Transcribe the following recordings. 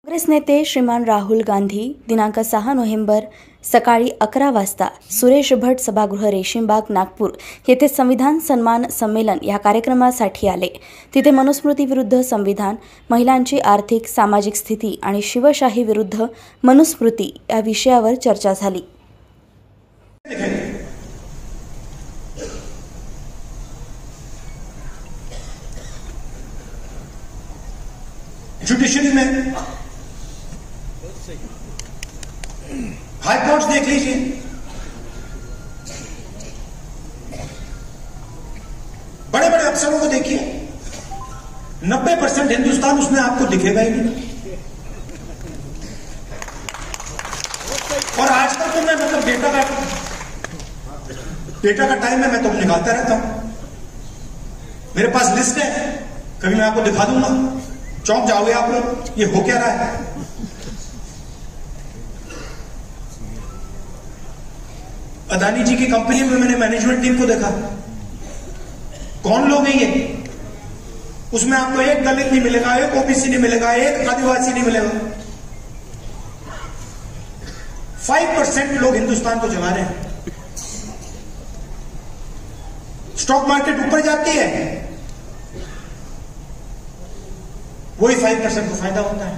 काँग्रेस नेते श्रीमान राहुल गांधी दिनांक 6 नोव्हेंबर सकाळी 11 वाजता सुरेश भट सभागृह रेशीमबाग नागपूर येथे संविधान सन्मान संमेलन या कार्यक्रमासाठी आले। तिथे मनुस्मृती विरुद्ध संविधान, महिलांची आर्थिक सामाजिक स्थिती आणि शिवशाही विरुद्ध मनुस्मृती या विषयावर चर्चा झाली। जुडिशरी में हाई कोर्ट्स देख लीजिए, बड़े बड़े अफसरों को देखिए, 90% हिंदुस्तान उसमें आपको दिखेगा ही नहीं। और आजकल तो मैं डेटा का टाइम है, मैं तो निकालता रहता हूं। मेरे पास लिस्ट है, कभी मैं आपको दिखा दूंगा, चौंक जाओगे आप लोग, ये हो क्या रहा है। अदानी जी की कंपनी में मैंने मैनेजमेंट टीम को देखा, कौन लोग हैं ये? उसमें आपको एक दलित नहीं मिलेगा, एक ओबीसी नहीं मिलेगा, एक आदिवासी नहीं मिलेगा। 5% लोग हिंदुस्तान को चला रहे हैं। स्टॉक मार्केट ऊपर जाती है, वही 5% का फायदा होता है।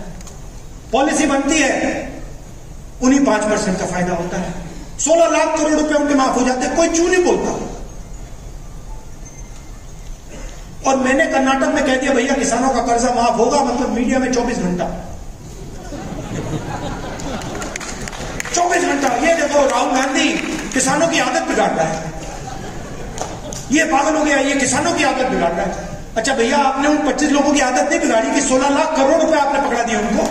पॉलिसी बनती है, उन्हीं 5% का फायदा होता है। 16 लाख करोड़ रुपए उनके माफ हो जाते हैं, कोई क्यों नहीं बोलता। और मैंने कर्नाटक में कह दिया भैया किसानों का कर्जा माफ होगा, मतलब मीडिया में 24 घंटा 24 घंटा ये देखो राहुल गांधी किसानों की आदत बिगाड़ रहा है, ये पागल हो गया, ये किसानों की आदत बिगाड़ रहा है। अच्छा भैया आपने उन 25 लोगों की आदत नहीं बिगाड़ी कि 16 लाख करोड़ रुपए आपने पकड़ा दिए उनको।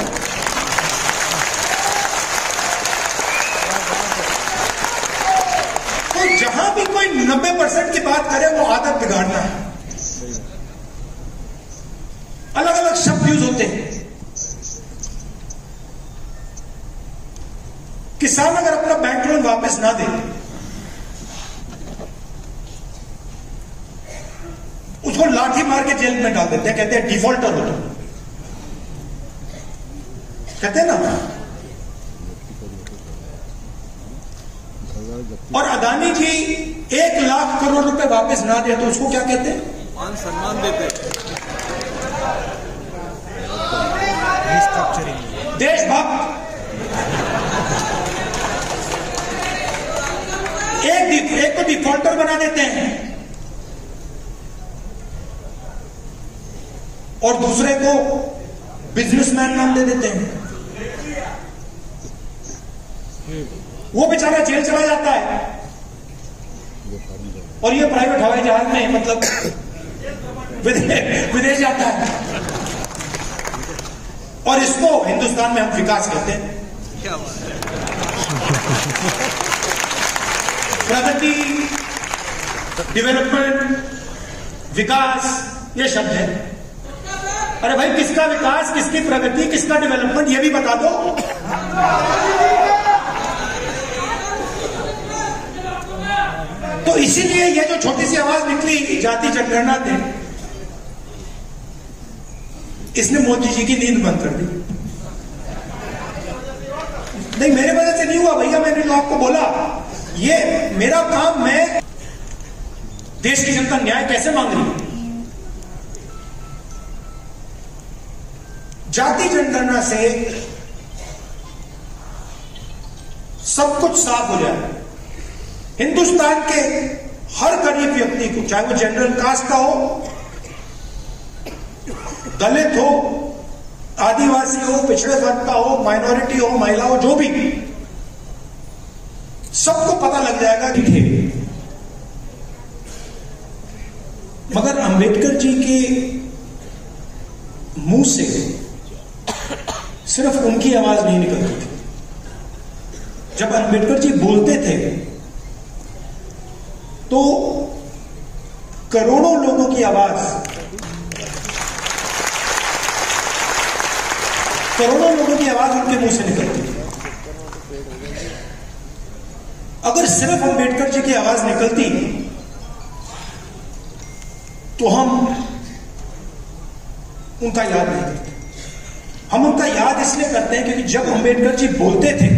तो जहां भी कोई 90% की बात करे वो आदत बिगाड़ना है। अलग अलग शब्द यूज होते हैं। किसान अगर अपना बैंक लोन वापस ना दे, उसको लाठी मार के जेल में डाल देते हैं, कहते हैं डिफॉल्टर हो तुम, कहते हैं ना। और अदानी जी 1 लाख करोड़ रुपए वापस ना दे तो उसको क्या कहते हैं? मान सम्मान देते। देशभक्त। एक तो डिफॉल्टर बना देते हैं और दूसरे को बिजनेसमैन नाम दे देते हैं। वो बेचारा जेल चला जाता है और ये प्राइवेट हवाई जहाज में मतलब विदेश जाता है। और इसको हिंदुस्तान में हम विकास कहते हैं। प्रगति, डेवलपमेंट, विकास, ये शब्द है। अरे भाई किसका विकास, किसकी प्रगति, किसका डेवलपमेंट, ये भी बता दो। तो इसीलिए ये जो छोटी सी आवाज निकली जाति जनगणना थे, इसने मोदी जी की नींद बंद कर दी। नहीं मेरे वजह से नहीं हुआ भैया, मैंने तो आपको बोला ये मेरा काम, मैं देश की जनता न्याय कैसे मांग रही है। जाति जनगणना से सब कुछ साफ हो जाए। हिंदुस्तान के हर गरीब व्यक्ति को, चाहे वो जनरल कास्ट का हो, दलित हो, आदिवासी हो, पिछड़े वर्ग का हो, माइनॉरिटी हो, महिला हो, जो भी, सबको पता लग जाएगा कि मगर अंबेडकर जी के मुंह से सिर्फ उनकी आवाज नहीं निकलती थी। जब अंबेडकर जी बोलते थे तो करोड़ों लोगों की आवाज, करोड़ों लोगों की आवाज उनके मुंह से निकलती थी। अगर सिर्फ अंबेडकर जी की आवाज निकलती तो हम उनका याद नहीं करते। हम उनका याद इसलिए करते हैं क्योंकि जब अंबेडकर जी बोलते थे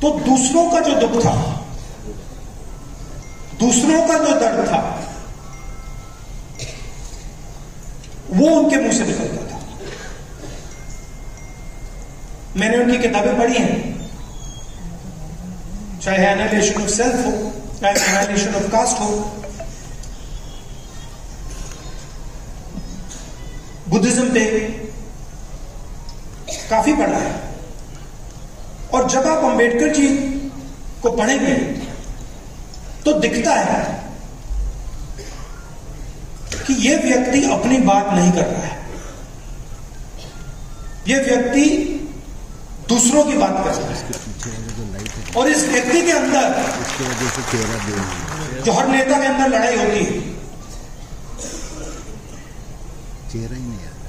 तो दूसरों का जो दुख था, दूसरों का जो दर्द था, वो उनके मुंह से निकलता था। मैंने उनकी किताबें पढ़ी हैं, चाहे एनालिसिस ऑफ सेल्फ हो, चाहे एनालिसिस ऑफ कास्ट हो, बुद्धिज्म पे काफी पढ़ा है। और जब आप अंबेडकर जी को पढ़ेंगे तो दिखता है कि यह व्यक्ति अपनी बात नहीं कर रहा है, यह व्यक्ति दूसरों की बात कर रहा है। और इस व्यक्ति के अंदर, जो हर नेता के अंदर लड़ाई होती है, चेहरा ही नहीं आता।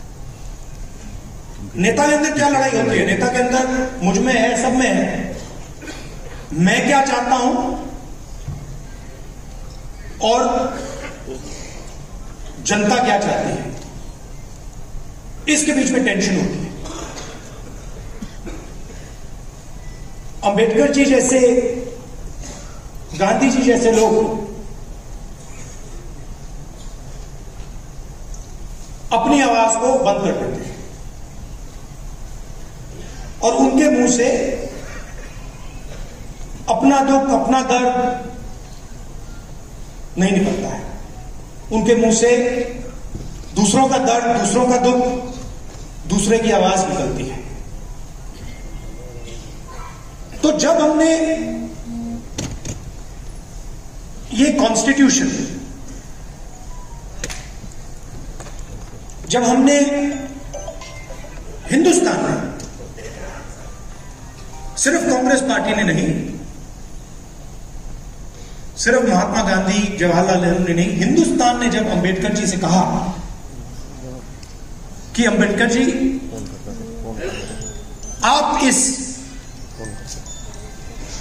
नेता के अंदर क्या लड़ाई होती है? नेता के अंदर मुझ में है, सब में है, मैं क्या चाहता हूं और जनता क्या चाहती है, इसके बीच में टेंशन होती है। अंबेडकर जी जैसे, गांधी जी जैसे लोग अपनी आवाज को बंद कर देते हैं और उनके मुंह से अपना दुख, अपना दर्द नहीं निकलता है। उनके मुंह से दूसरों का दर्द, दूसरों का दुख, दूसरे की आवाज निकलती है। तो जब हमने ये कॉन्स्टिट्यूशन, जब हमने हिंदुस्तान में, सिर्फ कांग्रेस पार्टी ने नहीं, सिर्फ महात्मा गांधी, जवाहरलाल नेहरू ने नहीं, हिंदुस्तान ने जब अंबेडकर जी से कहा कि अंबेडकर जी आप इस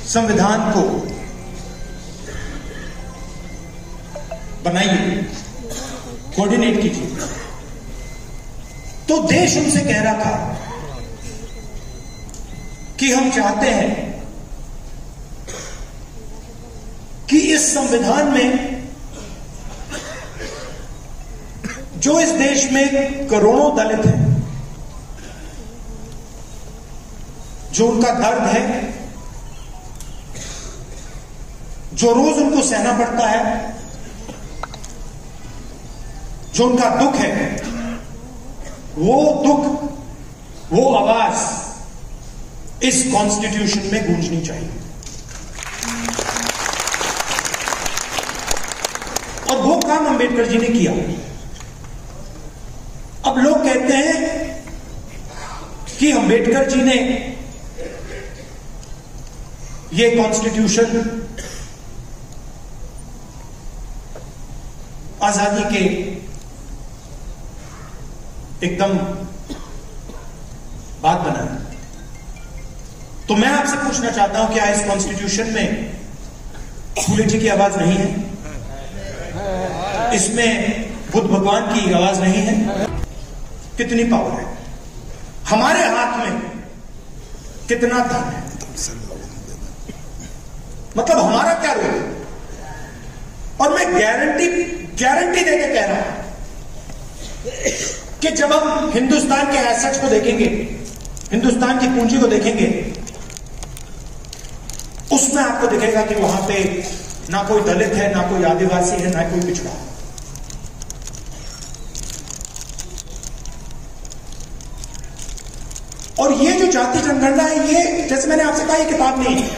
संविधान को बनाइए, कोऑर्डिनेट कीजिए, तो देश उनसे कह रहा था कि हम चाहते हैं कि इस संविधान में जो इस देश में करोड़ों दलित हैं, जो उनका दर्द है, जो रोज उनको सहना पड़ता है, जो उनका दुख है, वो दुख, वो आवाज इस कॉन्स्टिट्यूशन में गूंजनी चाहिए। और वो काम अंबेडकर जी ने किया। अब लोग कहते हैं कि अंबेडकर जी ने ये कॉन्स्टिट्यूशन आजादी के एकदम बात बनाया। तो मैं आपसे पूछना चाहता हूं, क्या इस कॉन्स्टिट्यूशन में फूले जी की आवाज नहीं है? इसमें बुद्ध भगवान की आवाज नहीं है? कितनी पावर है? हमारे हाथ में कितना धन है? मतलब हमारा क्या रोल है? और मैं गारंटी देके कह रहा हूं कि जब हम हिंदुस्तान के एसेट्स को देखेंगे, हिंदुस्तान की पूंजी को देखेंगे, उसमें आपको दिखेगा कि वहां पे ना कोई दलित है, ना कोई आदिवासी है, ना कोई पिछड़ा है। और ये जो जाति जनगणना है, ये जैसे मैंने आपसे कहा, ये किताब नहीं है,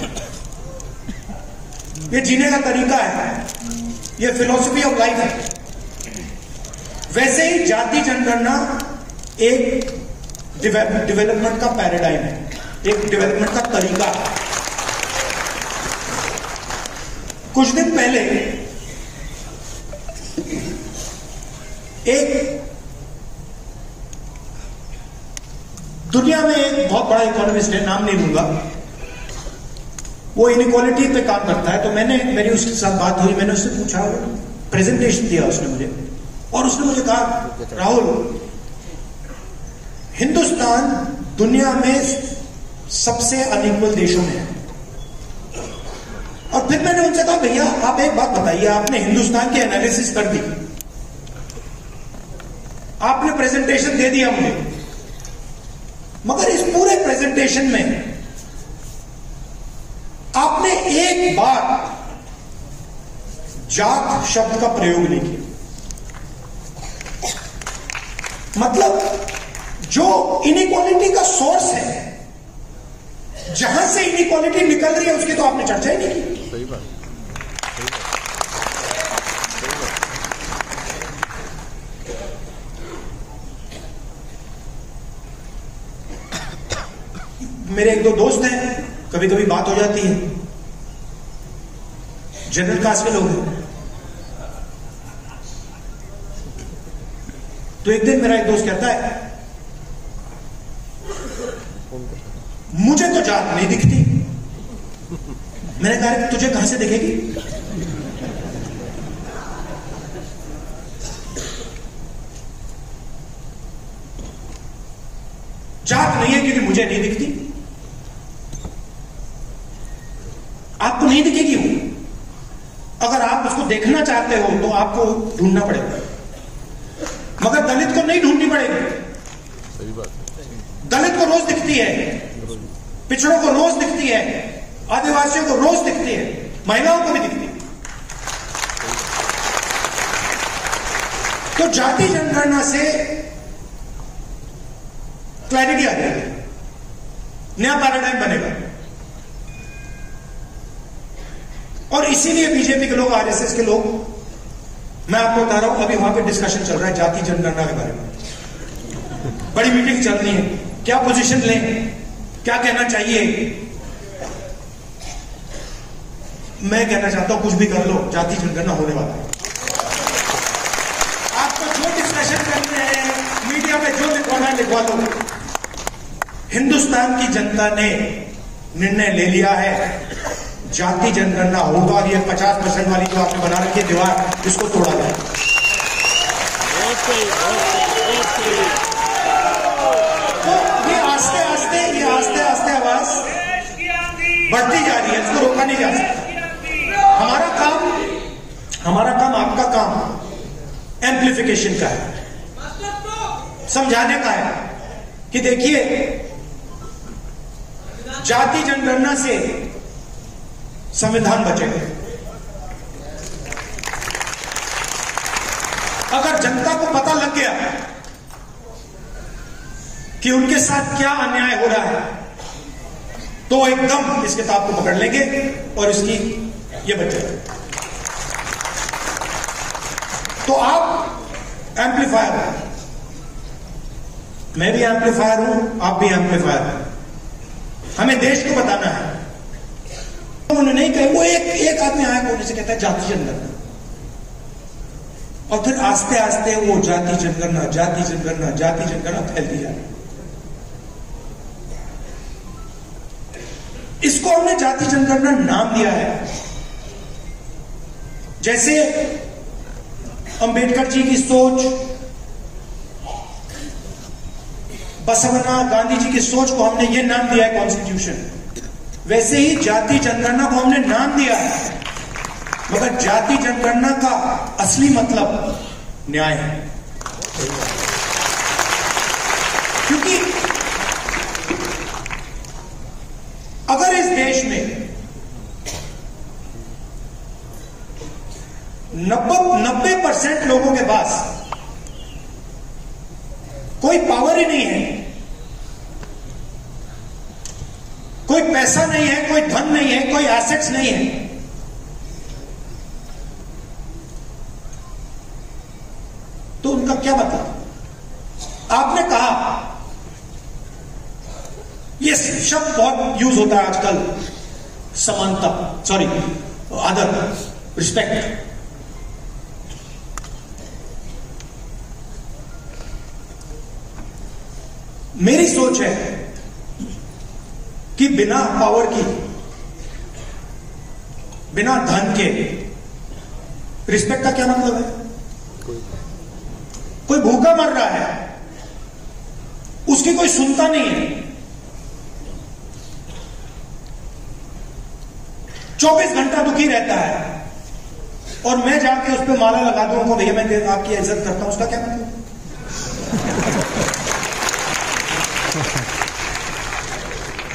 ये जीने का तरीका है, ये फिलॉसफी ऑफ लाइफ है। वैसे ही जाति जनगणना एक डेवलपमेंट का पैराडाइम है, एक डेवलपमेंट का तरीका है। कुछ दिन पहले एक दुनिया में एक बहुत बड़ा इकोनॉमिस्ट है, नाम नहीं लूंगा, वो इनइक्वालिटी पे काम करता है। तो मेरी उसके साथ बात हुई, मैंने उससे पूछा, प्रेजेंटेशन दिया उसने मुझे, और उसने मुझे कहा, राहुल हिंदुस्तान दुनिया में सबसे अनइक्वल देशों में है। और फिर मैंने उनसे कहा भैया आप एक बात बताइए, आपने हिंदुस्तान की एनालिसिस कर दी, आपने प्रेजेंटेशन दे दिया मुझे, मगर इस पूरे प्रेजेंटेशन में आपने एक बार जात शब्द का प्रयोग नहीं किया। मतलब जो इनइक्वालिटी का सोर्स है, जहां से इनइक्वालिटी निकल रही है, उसकी तो आपने चर्चा ही नहीं की। सही बात। मेरे एक दो दोस्त हैं, कभी कभी बात हो जाती है, जनरल कास्ट के लोग हैं। तो एक दिन मेरा एक दोस्त कहता है मुझे तो जात नहीं दिखती। मैंने कहा तुझे कहां से दिखेगी? जात नहीं है क्योंकि मुझे नहीं दिखती। आपको नहीं दिखेगी वो, अगर आप उसको देखना चाहते हो तो आपको ढूंढना पड़ेगा, मगर दलित को नहीं ढूंढनी पड़ेगी। सही बात। दलित को रोज दिखती है, पिछड़ों को रोज दिखती है, आदिवासियों को रोज दिखती है, महिलाओं को भी दिखती है। तो जाति जनगणना से क्लैरिटी आ जाएगी, नया पैराडाइम बनेगा। और इसीलिए बीजेपी के लोग, आरएसएस के लोग, मैं आपको बता रहा हूं, अभी वहां पे डिस्कशन चल रहा है जाति जनगणना के बारे में। बड़ी मीटिंग चल रही है, क्या पोजीशन लें, क्या कहना चाहिए। मैं कहना चाहता हूं कुछ भी कर लो, जाति जनगणना होने वाला है। आपको जो डिस्कशन करने हैं, मीडिया में जो लिखवाना है लिखवा लो। हिंदुस्तान की जनता ने निर्णय ले लिया है, जाति जनगणना होगा। और ये 50% वाली जो आपने बना रखी है दीवार, इसको तोड़ा जाए। तो ये आस्ते आस्ते आवाज बढ़ती जा रही है, इसको रोका नहीं जा सकता। हमारा काम आपका काम एम्प्लीफिकेशन का है, समझाने का है कि देखिए जाति जनगणना से संविधान बचेगा। अगर जनता को पता लग गया कि उनके साथ क्या अन्याय हो रहा है, तो एकदम इस किताब को पकड़ लेंगे और इसकी ये बचेगा। तो आप एम्पलीफायर हो, मैं भी एम्पलीफायर हूं, आप भी एम्पलीफायर हैं। हमें देश को बताना है। उन्होंने नहीं कहा, वो एक आदमी आया कोने से कहता है जाति जनगणना, और फिर आस्ते आस्ते वो जाति जनगणना फैलती जा रही। इसको हमने जाति जनगणना नाम दिया है। जैसे अंबेडकर जी की सोच, बसवना, गांधी जी की सोच को हमने ये नाम दिया है कॉन्स्टिट्यूशन, वैसे ही जाति जनगणना को हमने नाम दिया है। मगर जाति जनगणना का असली मतलब न्याय है। क्योंकि अगर इस देश में 90% लोगों के पास कोई पावर ही नहीं है, कोई पैसा नहीं है, कोई धन नहीं है, कोई एसेट्स नहीं है, तो उनका क्या मतलब? आपने कहा, ये शब्द बहुत यूज होता है आजकल, समानता, सॉरी आदर, रिस्पेक्ट। मेरी सोच है कि बिना पावर की, बिना धन के रिस्पेक्ट का क्या मतलब है? कोई भूखा मर रहा है, उसकी कोई सुनता नहीं है। 24 घंटा दुखी रहता है और मैं जाके उस पर माला लगा दूंगा, भैया मैं आपकी इज्जत करता हूं, उसका क्या मतलब?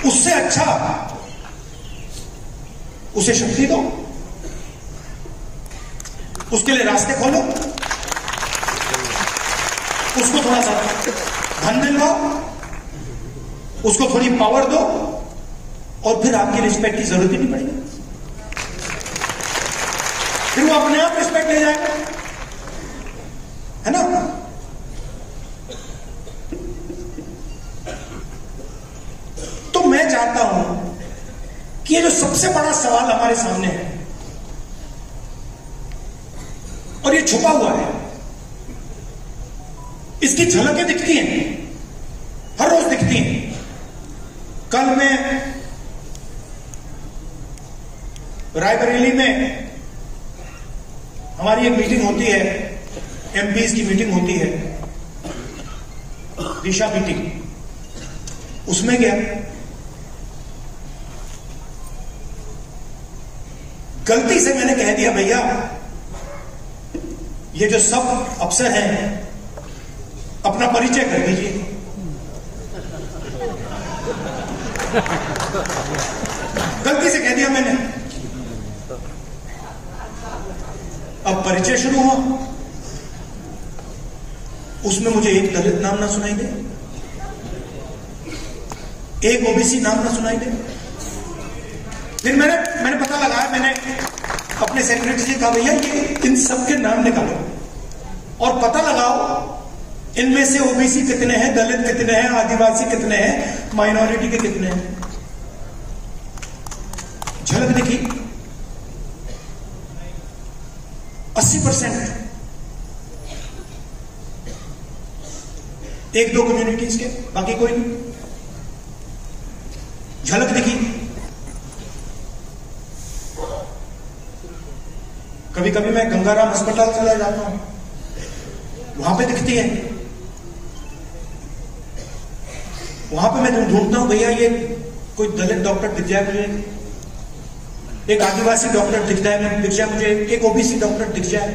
उससे अच्छा उसे शक्ति दो, उसके लिए रास्ते खोलो, उसको थोड़ा सा धन दिलवाओ, उसको थोड़ी पावर दो और फिर आपकी रिस्पेक्ट की जरूरत ही नहीं पड़ेगी, फिर वो अपने आप रिस्पेक्ट ले जाएगा, है ना? तो मैं चाहता हूं कि ये जो सबसे बड़ा सवाल हमारे सामने है और ये छुपा हुआ है, इसकी झलकें दिखती हैं, हर रोज दिखती हैं। कल मैं रायबरेली में हमारी एक मीटिंग होती है, एमपीज की मीटिंग होती है, दिशा मीटिंग, उसमें गया। गलती से मैंने कह दिया भैया ये जो सब अफसर हैं अपना परिचय कर दीजिए। गलती से कह दिया मैंने। अब परिचय शुरू हुआ, उसमें मुझे एक दलित नाम ना सुनाई दे, एक ओबीसी नाम ना सुनाई दे। फिर मैंने पता लगाया, मैंने अपने सेक्रेटरी से कहा भैया ये इन सब के नाम निकालो और पता लगाओ इनमें से ओबीसी कितने हैं, दलित कितने हैं, आदिवासी कितने हैं, माइनॉरिटी के कितने हैं। झलक दिखी 80%, एक दो कम्युनिटीज के, बाकी कोई नहीं। झलक दिखी। कभी कभी मैं गंगाराम अस्पताल चला जाता हूं, वहां पे दिखती है। वहां पे मैं ढूंढता हूं भैया ये कोई दलित डॉक्टर दिख जाए मुझे, एक आदिवासी डॉक्टर दिख जाए मुझे, एक ओबीसी डॉक्टर दिख जाए।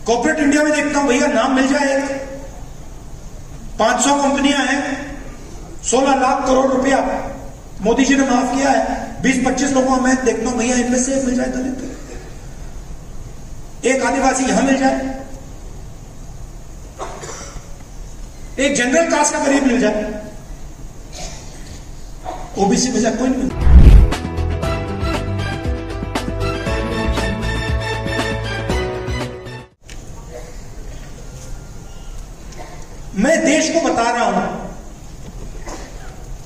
कॉर्पोरेट इंडिया में देखता हूं भैया नाम मिल जाए, 500 कंपनियां हैं, 16 लाख करोड़ रुपया मोदी जी ने माफ किया है, 20-25 लोगों में देखता हूं भैया इनमें से एक मिल जाए दलित, एक आदिवासी यहां मिल जाए, एक जनरल कास्ट का गरीब मिल जाए, ओबीसी में जाए, कोई नहीं मिलता। मैं देश को बता रहा हूं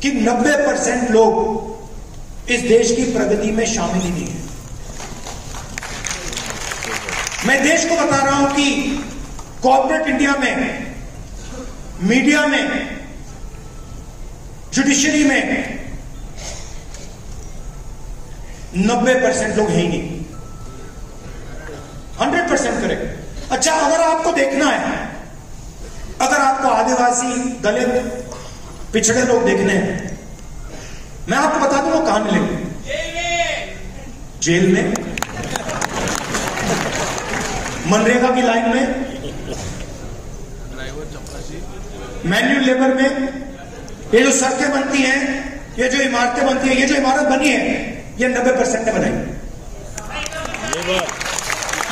कि 90% लोग इस देश की प्रगति में शामिल ही नहीं है। मैं देश को बता रहा हूं कि कॉर्पोरेट इंडिया में, मीडिया में, जुडिशरी में 90% लोग हैं ही नहीं। 100% करेक्ट। अच्छा, अगर आपको देखना है, अगर आपको आदिवासी, दलित, पिछड़े लोग देखने हैं, मैं आपको बता दूं वो कहां मिलेंगे? जेल में, मनरेगा की लाइन में, मैन्युअल लेबर में। ये जो सड़कें बनती हैं, ये जो इमारतें बनती हैं, ये जो इमारत बनी है, ये 90% ने बनाई।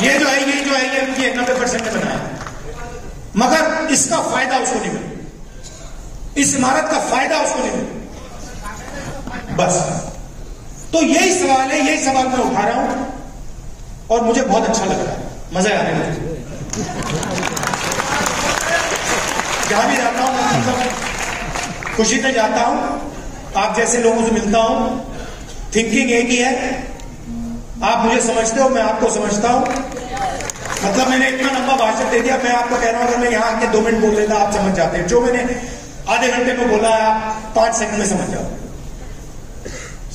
ये जो है ये 90% ने बनाया, मगर इसका फायदा उसको नहीं मिला, इस इमारत का फायदा उसको नहीं मिला। बस तो यही सवाल है, यही सवाल मैं उठा रहा हूं और मुझे बहुत अच्छा लग रहा है, मजा आ रहा है मुझे। जहां भी जाता हूं मतलब खुशी से जाता हूं, आप जैसे लोगों से मिलता हूं, थिंकिंग एक ही है, आप मुझे समझते हो, मैं आपको समझता हूं। मतलब मैंने इतना लंबा भाषण दे दिया, मैं आपको कह रहा हूं अगर मैं यहां आके 2 मिनट बोल लेता आप समझ जाते हैं। जो मैंने आधे घंटे में बोला है आप 5 सेकंड में समझ जाओ।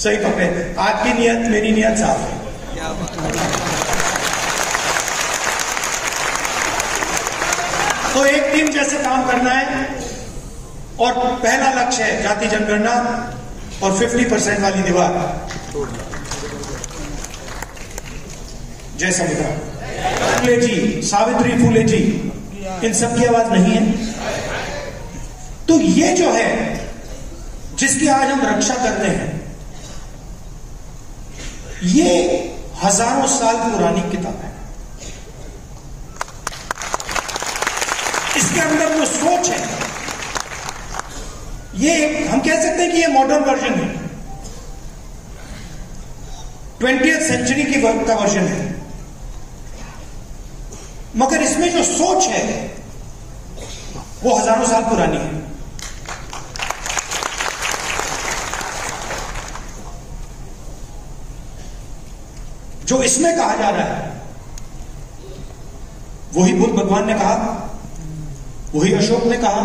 सही पकड़े, आपकी नियत मेरी नियत साफ है। तो एक टीम जैसे काम करना है और पहला लक्ष्य है जाति जनगणना और 50% वाली दीवार। जय संविधान। फूले जी, सावित्री फूले जी, इन सब की आवाज नहीं है। तो ये जो है जिसकी आज हम रक्षा करते हैं, ये हजारों साल पुरानी किताब है। इसके अंदर जो सोच है, ये हम कह सकते हैं कि ये मॉडर्न वर्जन है, 20th सेंचुरी की का वर्जन है, मगर इसमें जो सोच है वो हजारों साल पुरानी है। जो इसमें कहा जा रहा है वही बुद्ध भगवान ने कहा, वही अशोक ने कहा,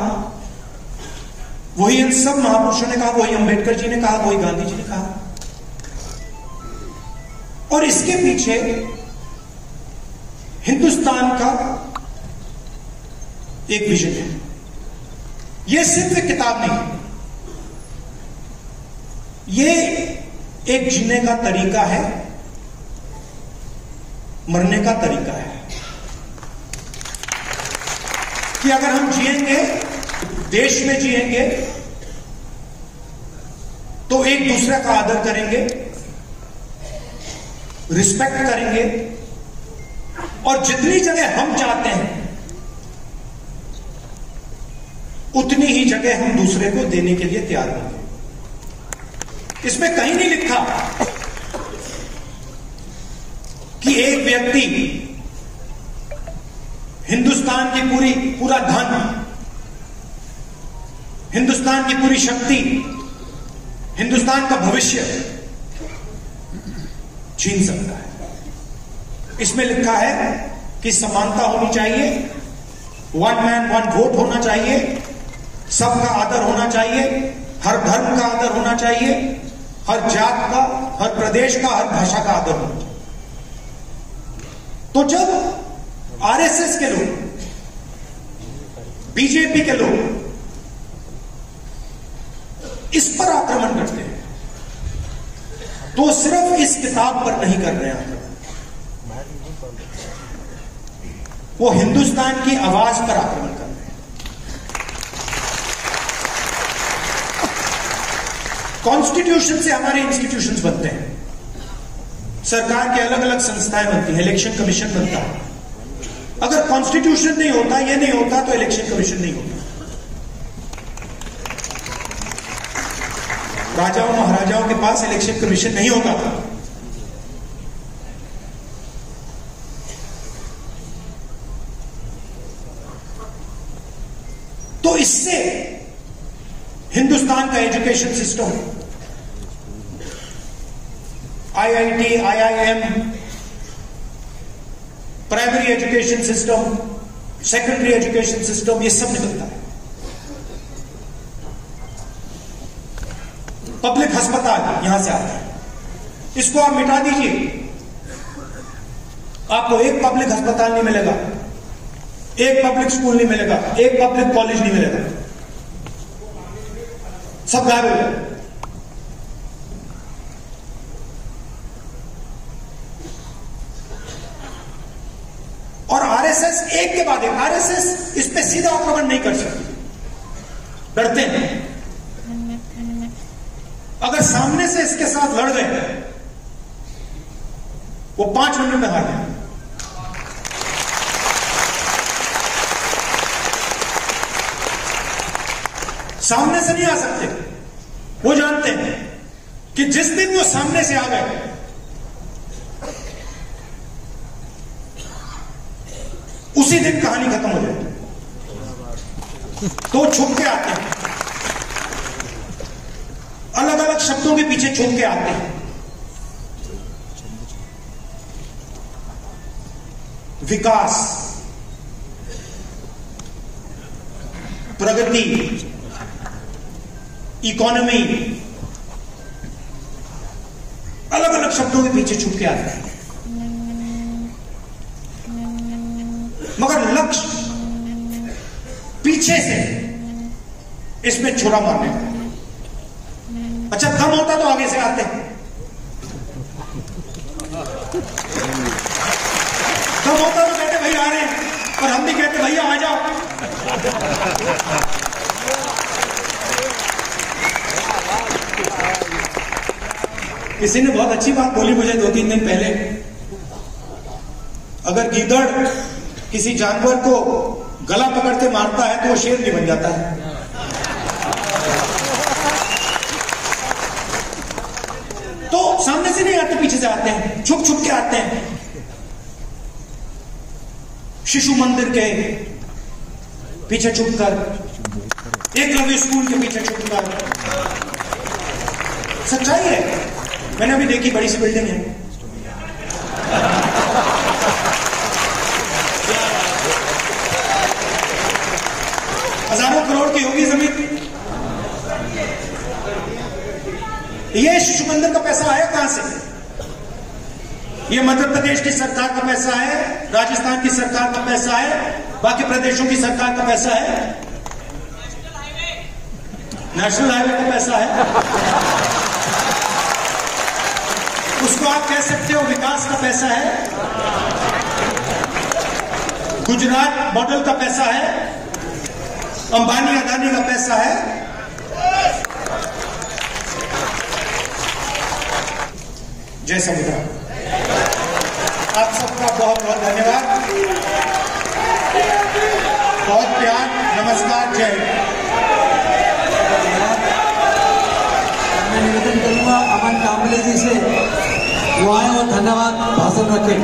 वही इन सब महापुरुषों ने कहा, वही अंबेडकर जी ने कहा, वही गांधी जी ने कहा। और इसके पीछे हिंदुस्तान का एक विजन है। यह सिर्फ एक किताब नहीं, यह एक जीने का तरीका है, मरने का तरीका है कि अगर हम जिएंगे, देश में जिएंगे, तो एक दूसरे का आदर करेंगे, रिस्पेक्ट करेंगे, और जितनी जगह हम चाहते हैं उतनी ही जगह हम दूसरे को देने के लिए तैयार होंगे। इसमें कहीं नहीं लिखा कि एक व्यक्ति हिंदुस्तान की पूरा धन, हिंदुस्तान की पूरी शक्ति, हिंदुस्तान का भविष्य छीन सकता है। इसमें लिखा है कि समानता होनी चाहिए, वन मैन वन वोट होना चाहिए, सबका आदर होना चाहिए, हर धर्म का आदर होना चाहिए, हर जात का, हर प्रदेश का, हर भाषा का आदर होना चाहिए। तो जब आरएसएस के लोग, बीजेपी के लोग इस पर आक्रमण करते हैं, तो सिर्फ इस किताब पर नहीं कर रहे हैं, वो हिंदुस्तान की आवाज पर आक्रमण कर रहे हैं। कॉन्स्टिट्यूशन से हमारे इंस्टीट्यूशंस बनते हैं, सरकार की अलग अलग संस्थाएं बनती हैं, इलेक्शन कमीशन बनता है। अगर कॉन्स्टिट्यूशन नहीं होता, ये नहीं होता, तो इलेक्शन कमीशन नहीं होता। राजाओं महाराजाओं के पास इलेक्शन कमीशन नहीं होता था। तो इससे हिंदुस्तान का education system, IIT, IIM, primary education system, secondary education system, ये सब निकलता है। पब्लिक अस्पताल यहां से आता है, इसको आप मिटा दीजिए, आपको एक पब्लिक अस्पताल नहीं मिलेगा, एक पब्लिक स्कूल नहीं मिलेगा, एक पब्लिक कॉलेज नहीं मिलेगा, सब गायब हो गए। और आरएसएस एक के बाद एक, आरएसएस इस पे सीधा आक्रमण नहीं कर सकती, डरते हैं। अगर सामने से इसके साथ लड़ गए, वो 5 मिनट में हार जाए। सामने से नहीं आ सकते, वो जानते हैं कि जिस दिन वो सामने से आ गए, उसी दिन कहानी खत्म हो जाए। तो छुप के आते हैं, अलग अलग शब्दों के पीछे छुप के आते हैं। विकास, प्रगति, इकोनॉमी, अलग अलग शब्दों के पीछे छुप के आते हैं। मगर लक्ष्य पीछे से इसमें छुरा मारने का। अच्छा दम होता तो आगे से आते, दम होता तो कहते भाई आ रहे हैं, और हम भी कहते भैया आ जाओ। किसी ने बहुत अच्छी बात बोली मुझे 2-3 दिन पहले, अगर गीदड़ किसी जानवर को गला पकड़ते मारता है तो वो शेर नहीं बन जाता है। तो सामने से नहीं आते, पीछे से आते हैं, छुप छुप के आते हैं। शिशु मंदिर के पीछे छुपकर, एकलव्य स्कूल के पीछे छुपकर। सच्चाई है, मैंने अभी देखी, बड़ी सी बिल्डिंग है, हजारों करोड़ की होगी जमीन। ये शिशु मंदिर का पैसा आया कहां से? ये मध्य प्रदेश की सरकार का पैसा है, राजस्थान की सरकार का पैसा है, बाकी प्रदेशों की सरकार का पैसा है, नेशनल हाईवे का पैसा है। उसको आप कह सकते हो विकास का पैसा है, गुजरात मॉडल का पैसा है, अंबानी अदानी का पैसा है। जय संविधान। आप सबका बहुत बहुत धन्यवाद, बहुत प्यार, नमस्कार, जय हिंद। मैं निवेदन करूंगा अमन कांबले जी से, वो आए और धन्यवाद भाषण रखें।